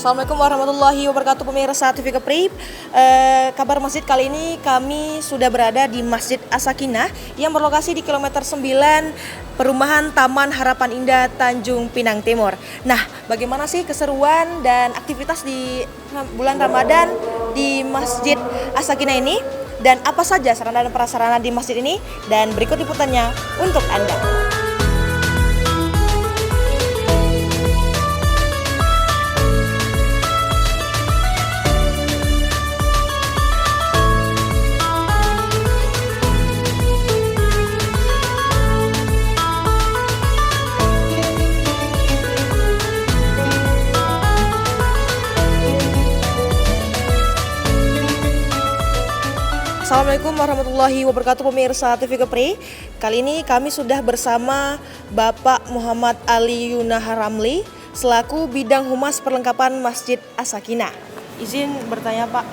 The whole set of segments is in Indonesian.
Assalamualaikum warahmatullahi wabarakatuh pemirsa TV Kepri. Kabar masjid kali ini kami sudah berada di Masjid As-Sakinah yang berlokasi di kilometer 9 Perumahan Taman Harapan Indah Tanjung Pinang Timur. Nah, bagaimana sih keseruan dan aktivitas di bulan Ramadan di Masjid As-Sakinah ini? Dan apa saja sarana dan prasarana di masjid ini? Dan berikut liputannya untuk Anda. Assalamualaikum warahmatullahi wabarakatuh pemirsa TV Kepri. Kali ini kami sudah bersama Bapak Muhammad Ali Yunahar Ramli selaku Bidang Humas Perlengkapan Masjid As-Sakinah. Izin bertanya Pak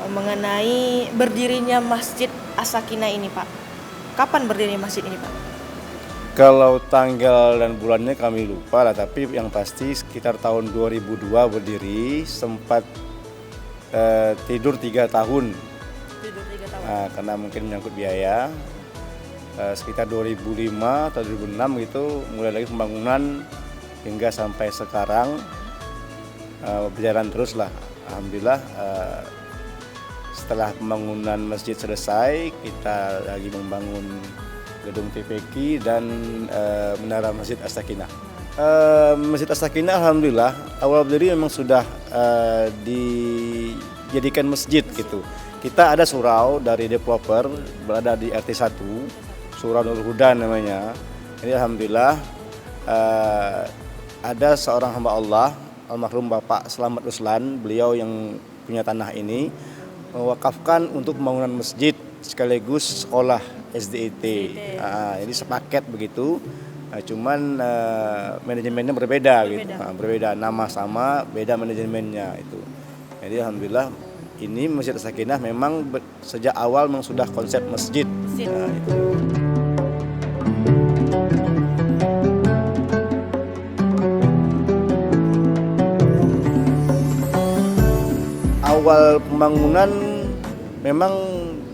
mengenai berdirinya Masjid As-Sakinah ini Pak. Kapan berdirinya masjid ini Pak? Kalau tanggal dan bulannya kami lupa lah, tapi yang pasti sekitar tahun 2002 berdiri, sempat tidur 3 tahun. Karena mungkin menyangkut biaya, sekitar 2005 atau 2006 gitu mulai lagi pembangunan hingga sampai sekarang berjalan terus lah. Alhamdulillah setelah pembangunan masjid selesai, kita lagi membangun gedung TPQ dan menara Masjid As-Sakinah. Masjid As-Sakinah alhamdulillah awal berdiri memang sudah dijadikan masjid gitu. Kita ada surau dari developer berada di RT 1, Surau Nurul Huda namanya. Ini alhamdulillah ada seorang hamba Allah, almarhum Bapak Slamet Ruslan, beliau yang punya tanah ini mewakafkan untuk pembangunan masjid sekaligus sekolah SDIT. Jadi sepaket begitu. Cuman manajemennya berbeda gitu. Berbeda, nama sama, beda manajemennya itu. Jadi alhamdulillah ini Masjid As-Sakinah memang sejak awal memang sudah konsep masjid. Nah, itu. Awal pembangunan memang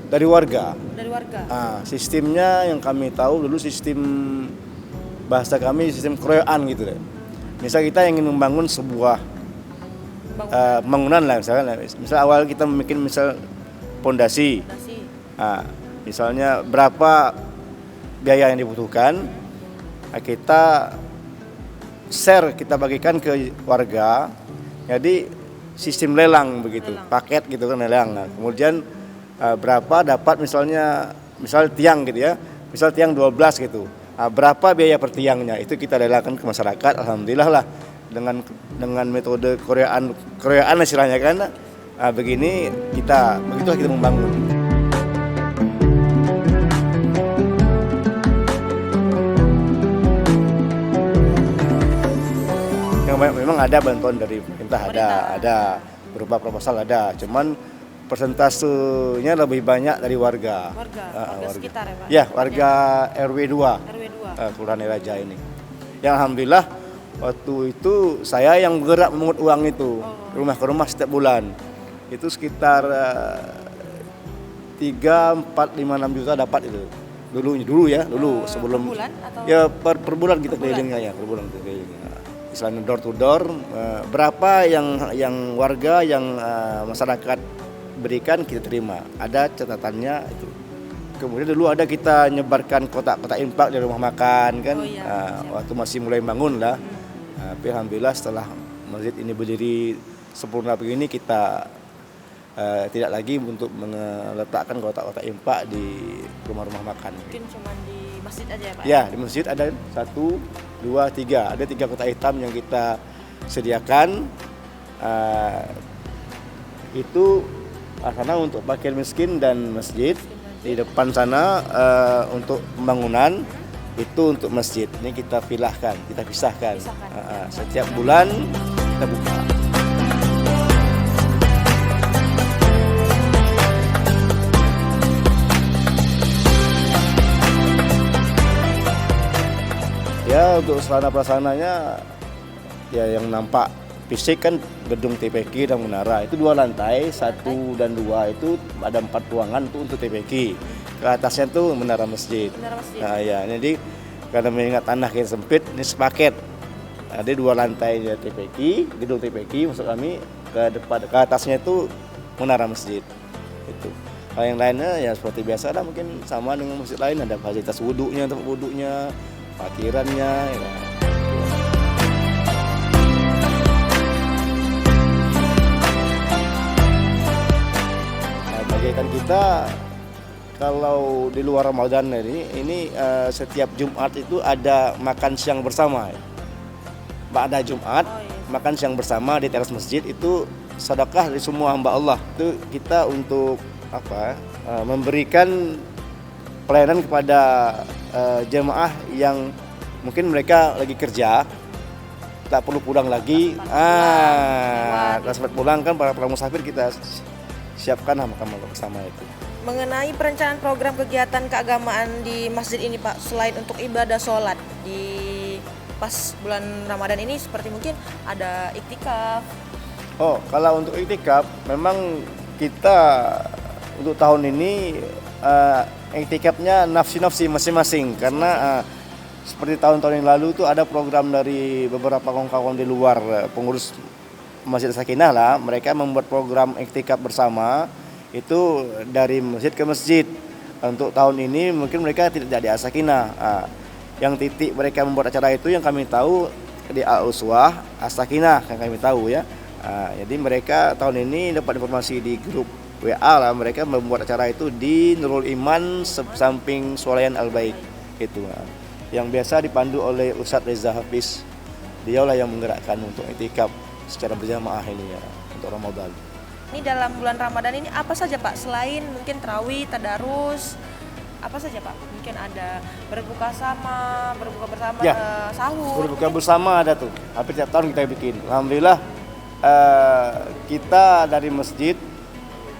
dari warga. Dari warga. Sistemnya yang kami tahu dulu sistem bahasa kami sistem keroyokan gitu deh. Misal kita ingin membangun sebuah bangunan lah, misal awal kita bikin misal pondasi. Misalnya berapa biaya yang dibutuhkan, kita share, kita bagikan ke warga. Jadi sistem lelang begitu, paket gitu kan lelang. Nah, kemudian berapa dapat misal tiang gitu ya, misal tiang 12 gitu. Berapa biaya per tiangnya itu kita lelangkan ke masyarakat. Alhamdulillah lah dengan metode Koreaan istilahnya kan, begini begitulah kita membangun. Yang memang ada bantuan dari pemerintah, ada berupa proposal ada, cuman persentasenya lebih banyak dari warga sekitar ya Pak? Ya, warga RW 2. Kelurahan Raja ini. Yang alhamdulillah waktu itu saya yang bergerak memungut uang itu rumah ke rumah setiap bulan. Itu sekitar 3, 4, 5, 6 juta dapat itu. Dulu sebelum per bulan atau? Ya per bulan kita kelilingnya ya, per bulan kita kelilingnya. Istilahnya door to door, berapa yang warga yang masyarakat berikan kita terima. Ada catatannya itu. Kemudian dulu ada kita nyebarkan kotak-kotak infak di rumah makan kan. Waktu masih mulai bangun lah. Tapi alhamdulillah setelah masjid ini berdiri sempurna begini, kita tidak lagi untuk meletakkan kotak-kotak infak di rumah-rumah makan. Mungkin cuma di masjid aja ya Pak? Ya, di masjid ada 1, 2, 3. Ada 3 kotak hitam yang kita sediakan. Itu karena untuk fakir miskin dan masjid. Di depan sana untuk pembangunan, itu untuk masjid. Ini kita pisahkan. Setiap bulan kita buka. Ya untuk sarana prasarananya ya yang nampak fisik kan gedung TPQ dan menara itu 2 lantai, 1 dan 2 itu ada 4 ruangan itu untuk TPQ. Ke atasnya tuh menara masjid. Nah, ya, jadi karena mengingat tanah kita sempit, ini sepaket. Ada 2 lantai TPQ, gedung TPQ maksud kami, ke atasnya itu menara masjid. Itu. Kalau yang lainnya ya seperti biasa lah, mungkin sama dengan masjid lain, ada fasilitas wudhunya, tempat wudhunya, parkirannya. Ya. Nah, bagikan kita kalau di luar Ramadan ini setiap Jumat itu ada makan siang bersama. Ba'da Jumat, makan siang bersama di teras masjid itu sedekah dari semua hamba Allah. Itu kita untuk memberikan pelayanan kepada jemaah yang mungkin mereka lagi kerja, tak perlu pulang lagi. Kalau sempat pulang kan para musafir kita siapkan makan bersama itu. Mengenai perencanaan program kegiatan keagamaan di masjid ini Pak, selain untuk ibadah sholat di pas bulan Ramadan ini seperti mungkin ada iktikaf. Oh, kalau untuk iktikaf memang kita untuk tahun ini iktikafnya nafsi-nafsi masing-masing karena seperti tahun-tahun yang lalu itu ada program dari beberapa kawan-kawan di luar pengurus Masjid Sakinah lah, mereka membuat program iktikaf bersama itu dari masjid ke masjid. Untuk tahun ini mungkin mereka tidak di As-Sakinah. Yang titik mereka membuat acara itu yang kami tahu di Al-Uswah, As-Sakinah yang kami tahu ya. Jadi mereka tahun ini dapat informasi di grup WA lah, mereka membuat acara itu di Nurul Iman samping Swalayan Al-Baik itu. Yang biasa dipandu oleh Ustadz Reza Hafiz. Dialah yang menggerakkan untuk iktikaf secara berjamaah ini ya untuk Ramadan. Ini dalam bulan Ramadan ini apa saja Pak? Selain mungkin tarawih, tadarus, apa saja Pak? Mungkin ada berbuka bersama, ya, sahur. Berbuka bersama ada tuh. Hampir tiap tahun kita bikin. Alhamdulillah kita dari masjid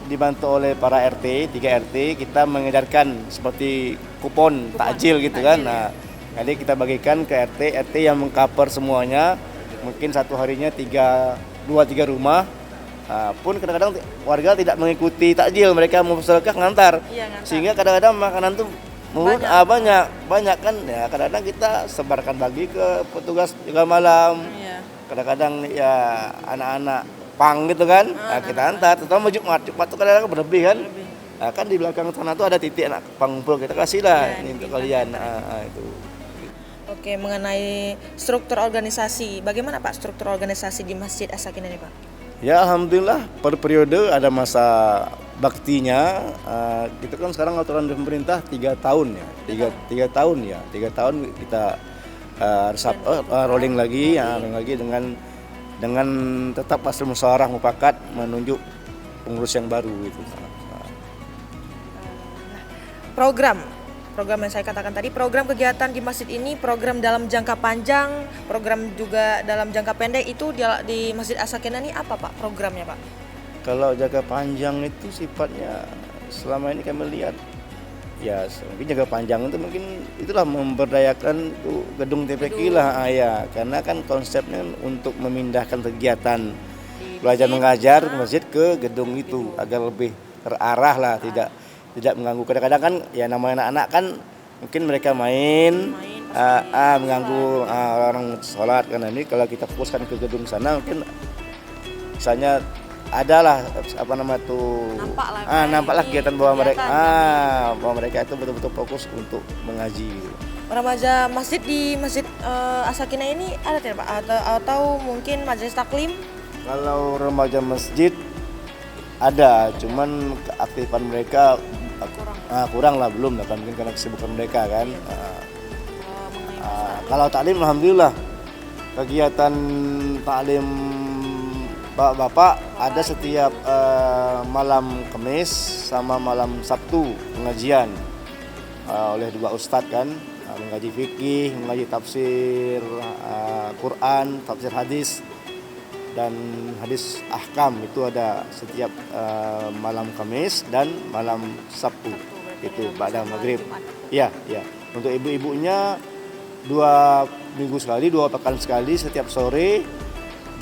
dibantu oleh para RT, 3 RT, kita mengedarkan seperti kupon takjil gitu kan. Nah, jadi kita bagikan ke RT yang mengcover semuanya. Mungkin satu harinya 2-3 rumah. Pun kadang-kadang warga tidak mengikuti takjil, mereka mau sedekah ngantar. Sehingga kadang-kadang makanan tuh banyak kan ya, kadang-kadang kita sebarkan bagi ke petugas jaga malam. Kadang-kadang ya anak-anak pang gitu kan, kita antar, terutama Jumat tuh kadang-kadang berlebih kan. Kan di belakang sana tuh ada titik anak pang ngumpul, kita kasih lah ini untuk kalian. Itu. Oke, mengenai struktur organisasi, bagaimana Pak struktur organisasi di Masjid As-Sakinah ini Pak? Ya alhamdulillah per periode ada masa baktinya. Kita kan sekarang aturan dari pemerintah 3 tahun ya, 3 tahun ya, 3 tahun kita rolling lagi dengan tetap hasil musyawarah mufakat menunjuk pengurus yang baru itu. Program yang saya katakan tadi, program kegiatan di masjid ini, program dalam jangka panjang, program juga dalam jangka pendek itu di Masjid As-Sakinah ini apa Pak programnya Pak? Kalau jangka panjang itu sifatnya selama ini kami lihat ya mungkin jangka panjang itu mungkin itulah memberdayakan gedung TPQ lah ya, karena kan konsepnya untuk memindahkan kegiatan belajar mengajar ke masjid ke gedung itu agar lebih terarah lah, tidak mengganggu. Kadang-kadang kan ya namanya anak-anak kan mungkin mereka main mengganggu orang sholat, karena ini kalau kita fokuskan ke gedung sana mungkin misalnya adalah nampaklah kegiatan bahwa mereka itu betul-betul fokus untuk mengaji. Remaja masjid di Masjid As-Sakinah ini ada tidak Pak? Atau mungkin majelis taklim? Kalau remaja masjid ada, cuman keaktifan mereka kurang lah, belum lah kan, mungkin karena kesibukan mereka kan. Kalau taklim alhamdulillah kegiatan taklim bapak ada setiap malam Kamis sama malam Sabtu pengajian oleh 2 ustadz kan, mengaji fikih, mengaji tafsir Quran, tafsir hadis dan hadis ahkam, itu ada setiap malam Kamis dan malam Sabtu itu pada maghrib. Ya. Untuk ibu-ibunya 2 minggu sekali, 2 pekan sekali setiap sore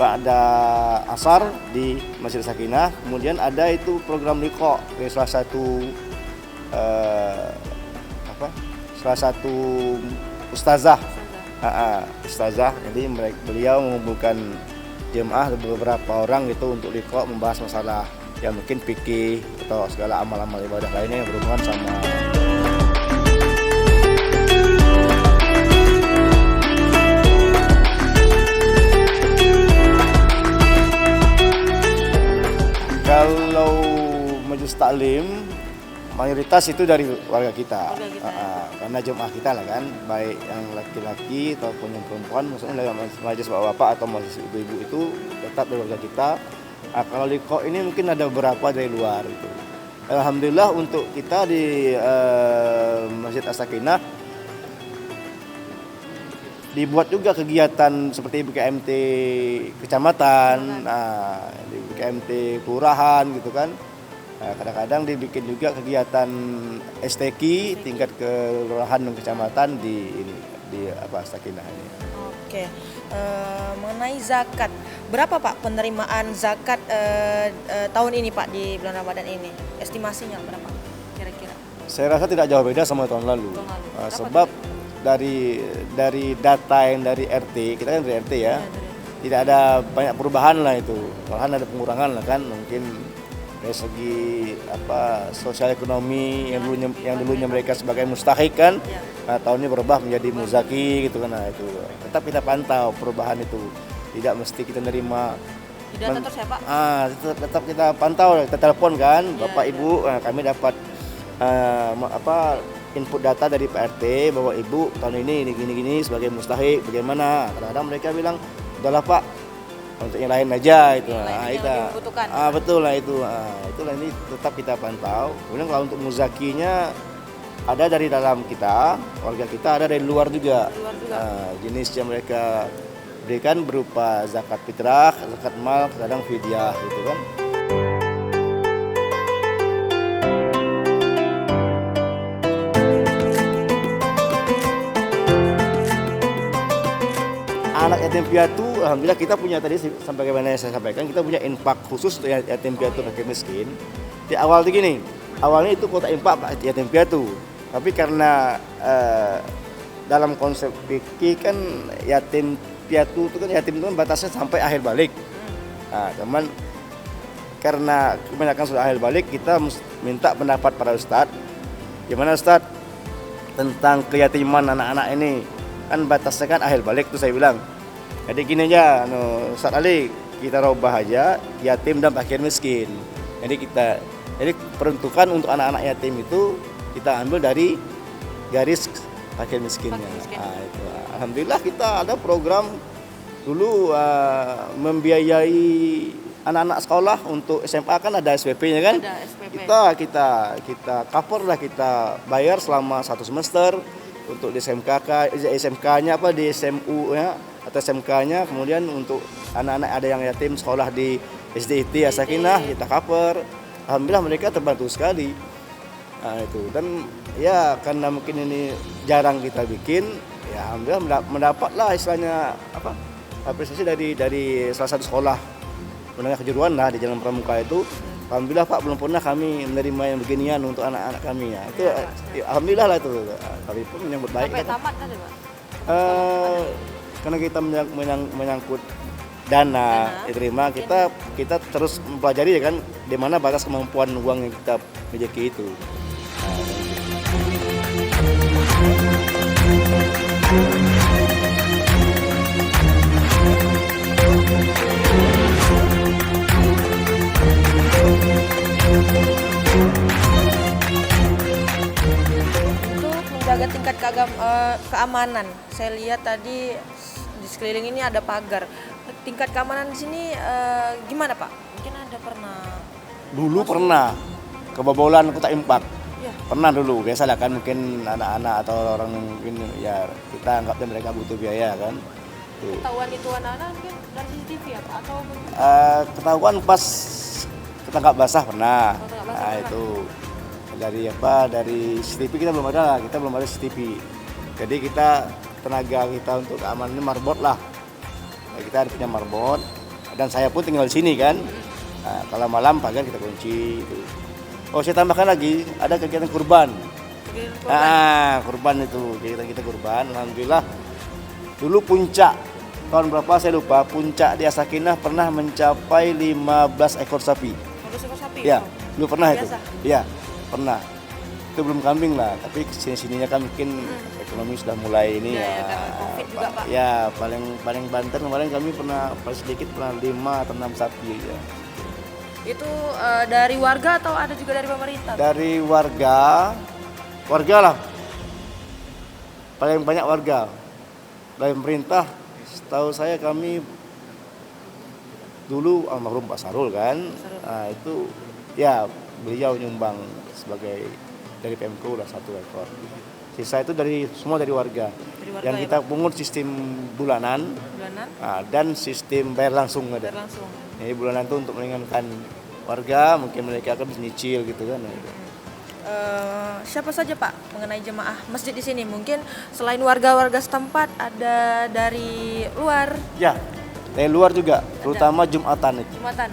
ba'da asar di Masjid Sakinah. Kemudian ada itu program liqa dari salah satu ustazah. Ustazah. Jadi beliau mengumpulkan jemaah beberapa orang itu untuk liqa, membahas masalah yang mungkin fikih atau segala amal-amal ibadah lainnya yang berhubungan sama. Kalau majelis taklim mayoritas itu dari warga kita. Karena jemaah kita lah kan, baik yang laki-laki ataupun yang perempuan, maksudnya dalam majelis bapak-bapak atau majelis ibu-ibu itu tetap dari warga kita. Kalau liqa ini mungkin ada beberapa dari luar itu. Alhamdulillah untuk kita di Masjid As-Sakinah dibuat juga kegiatan seperti BKMT kecamatan, di BKMT kelurahan gitu kan. Kadang-kadang dibikin juga kegiatan STQ tingkat kelurahan dan kecamatan di Sakinah ini. Oke, mengenai zakat, berapa Pak penerimaan zakat tahun ini Pak di bulan Ramadan ini? Estimasinya berapa kira-kira? Saya rasa tidak jauh beda sama tahun lalu. Sebab dari data yang dari RT, kita kan dari RT ya, tidak ada banyak perubahan lah itu. Malahan ada pengurangan lah kan, mungkin dari segi sosial ekonomi yang dulunya mereka sebagai mustahik kan, tahun ini berubah menjadi muzaki gitu kan. Itu tetap kita pantau perubahan itu, tidak mesti kita nerima data terus ya Pak? Tetap kita pantau, kita telepon kan, Bapak Ibu, kami dapat input data dari Pak RT bahwa Ibu tahun ini gini sebagai mustahik bagaimana. Kadang-kadang mereka bilang udahlah Pak, untuk yang lain aja itu. Betul lah itu. Itulah ini tetap kita pantau. Kemudian kalau untuk muzakinya ada dari dalam kita, warga kita, ada dari luar juga. Jenis yang mereka berikan berupa zakat fitrah, zakat mal, kadang fidyah gitu kan. Anak yatim piatu, alhamdulillah kita punya tadi sampai bagaimana saya sampaikan, kita punya infak khusus untuk yatim piatu fakir miskin. Di awal itu gini, awalnya itu kota infak yatim piatu, tapi karena dalam konsep fikih kan yatim piatu itu kan yatim itu kan batasnya sampai akhir balik. Cuman karena kebanyakan sudah akhir balik, kita minta pendapat para ustadz. Gimana ustadz tentang keyatiman anak-anak ini? Kan batasnya kan akhir balik tuh saya bilang. Jadi gini aja, Ustaz Ali, kita robah aja yatim dan fakir miskin. Jadi peruntukan untuk anak-anak yatim itu kita ambil dari garis fakir miskinnya. Itu. Alhamdulillah kita ada program dulu membiayai anak-anak sekolah untuk SMA kan ada SPP-nya kan. Ada SPP. Kita cover lah, kita bayar selama 1 semester. Untuk di SMK-nya di SMU ya atau SMK-nya, kemudian untuk anak-anak ada yang yatim sekolah di SDIT As-Sakinah kita cover. Alhamdulillah mereka terbantu sekali. Itu dan ya karena mungkin ini jarang kita bikin, ya alhamdulillah mendapatlah istilahnya apresiasi dari salah satu sekolah menengah kejuruan lah di Jalan Pramuka itu. Alhamdulillah Pak, belum pernah kami menerima yang beginian untuk anak-anak kami ya. Itu ya, alhamdulillah lah itu. Kami pun menyambut baik. Sampai tamat kan Pak? Karena kita menyangkut dana diterima, kita terus mempelajari ya kan di mana batas kemampuan uang yang kita miliki itu. Untuk menjaga tingkat keamanan, saya lihat tadi di sekeliling ini ada pagar. Tingkat keamanan di sini gimana Pak? Mungkin ada pernah? Dulu pernah kebobolan kotak infak. Ya. Pernah dulu, biasalah kan mungkin anak-anak atau orang mungkin ya kita anggapnya mereka butuh biaya kan. Ketahuan itu anak-anak mungkin dari CCTV apa atau ketahuan pas ketangkap basah pernah. Itu dari CCTV kita belum ada lah, kita belum ada CCTV. Jadi kita tenaga kita untuk keamanan ini marbot lah. Kita ada punya marbot. dan saya pun tinggal di sini kan. Nah, kalau malam pagar kita kunci. Gitu. Oh saya tambahkan lagi ada kegiatan kurban. Kurban itu kita kurban. Alhamdulillah dulu puncak tahun berapa saya lupa, puncak di As-Sakinah pernah mencapai 15 ekor sapi. 15 ekor sapi? Ya, dulu pernah itu. Biasa. Ya, pernah. Itu belum kambing lah, tapi sini-sininya kan mungkin ekonomi sudah mulai ini karena COVID juga, Pak. Ya, paling Banten kemarin kami pernah paling sedikit pernah 5 atau 6 sapi ya. Itu dari warga atau ada juga dari pemerintah? Dari warga lah. Paling banyak warga. Dari pemerintah, setahu saya kami dulu almarhum Pak Sarul kan. Nah, itu ya beliau nyumbang sebagai dari Pemko udah 1 ekor. Sisa itu semua dari warga. Yang ya, kita Pak? pungut sistem bulanan. Dan sistem bayar langsung ada. Bayar langsung. Jadi bulanan itu untuk meringankan warga, mungkin mereka akan bisa nyicil gitu kan. Siapa saja Pak mengenai jemaah masjid di sini? Mungkin selain warga-warga setempat ada dari luar. Ya, dari luar juga, terutama Jumatan itu. Jumatan.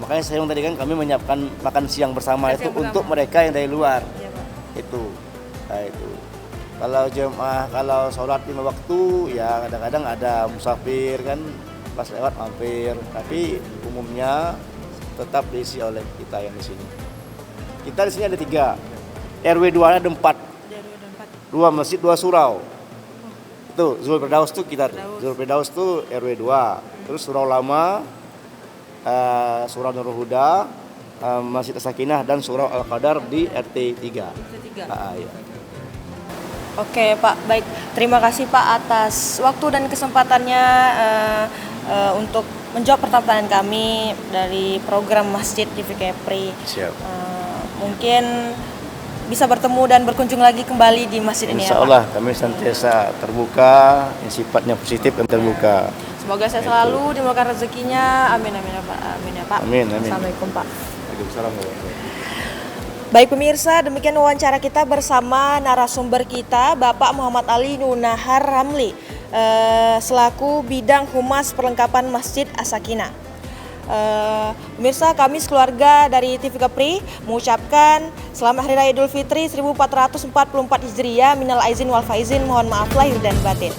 Makanya saya tadi kan kami menyiapkan makan siang bersama itu bersama. untuk mereka yang dari luar. Iya, Pak. Itu. Nah, itu. Kalau jemaah kalau sholat 5 waktu ya kadang-kadang ada musafir kan pas lewat mampir, tapi umumnya tetap diisi oleh kita yang di sini. Kita di sini ada 3. RW 2 ada 4. 2 masjid, 2 surau. Itu Zul Firdaus itu kita. Zul Firdaus itu RW 2. Terus surau lama, surau Nurul Huda, Masjid As-Sakinah dan surau Al-Qadar di RT 3. Ya. Oke Pak, baik. Terima kasih Pak atas waktu dan kesempatannya untuk menjawab pertanyaan kami dari program Masjid TV Kepri. Siap. Mungkin bisa bertemu dan berkunjung lagi kembali di masjid ini ya Pak. Insya Allah kami senantiasa terbuka, yang sifatnya positif dan terbuka. Semoga saya selalu dimurahkan rezekinya. Amin amin ya Pak. Amin ya Pak. Amin. Assalamualaikum Pak. Waalaikumsalam. Baik pemirsa, demikian wawancara kita bersama narasumber kita Bapak Muhammad Ali Nunahar Ramli selaku bidang humas perlengkapan Masjid As-Sakinah. Pemirsa, kami sekeluarga dari TV Kepri mengucapkan selamat Hari Raya Idul Fitri 1444 Hijriah, minal aizin wal faizin, mohon maaf lahir dan batin.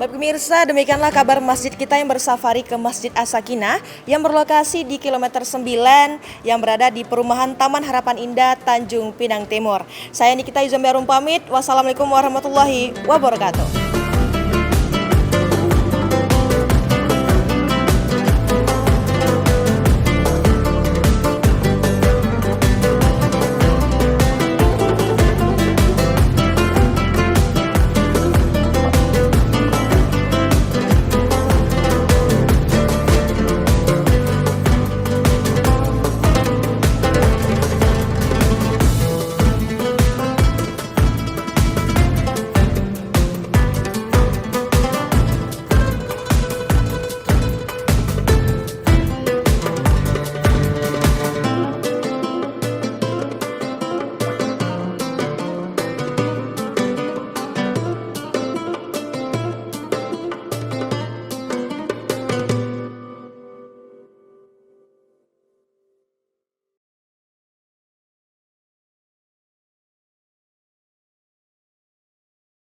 Pemirsa, demikianlah kabar masjid kita yang bersafari ke Masjid As-Sakinah yang berlokasi di kilometer 9 yang berada di perumahan Taman Harapan Indah, Tanjung Pinang Timur. Saya Nikita Izambiarum pamit. Wassalamualaikum warahmatullahi wabarakatuh.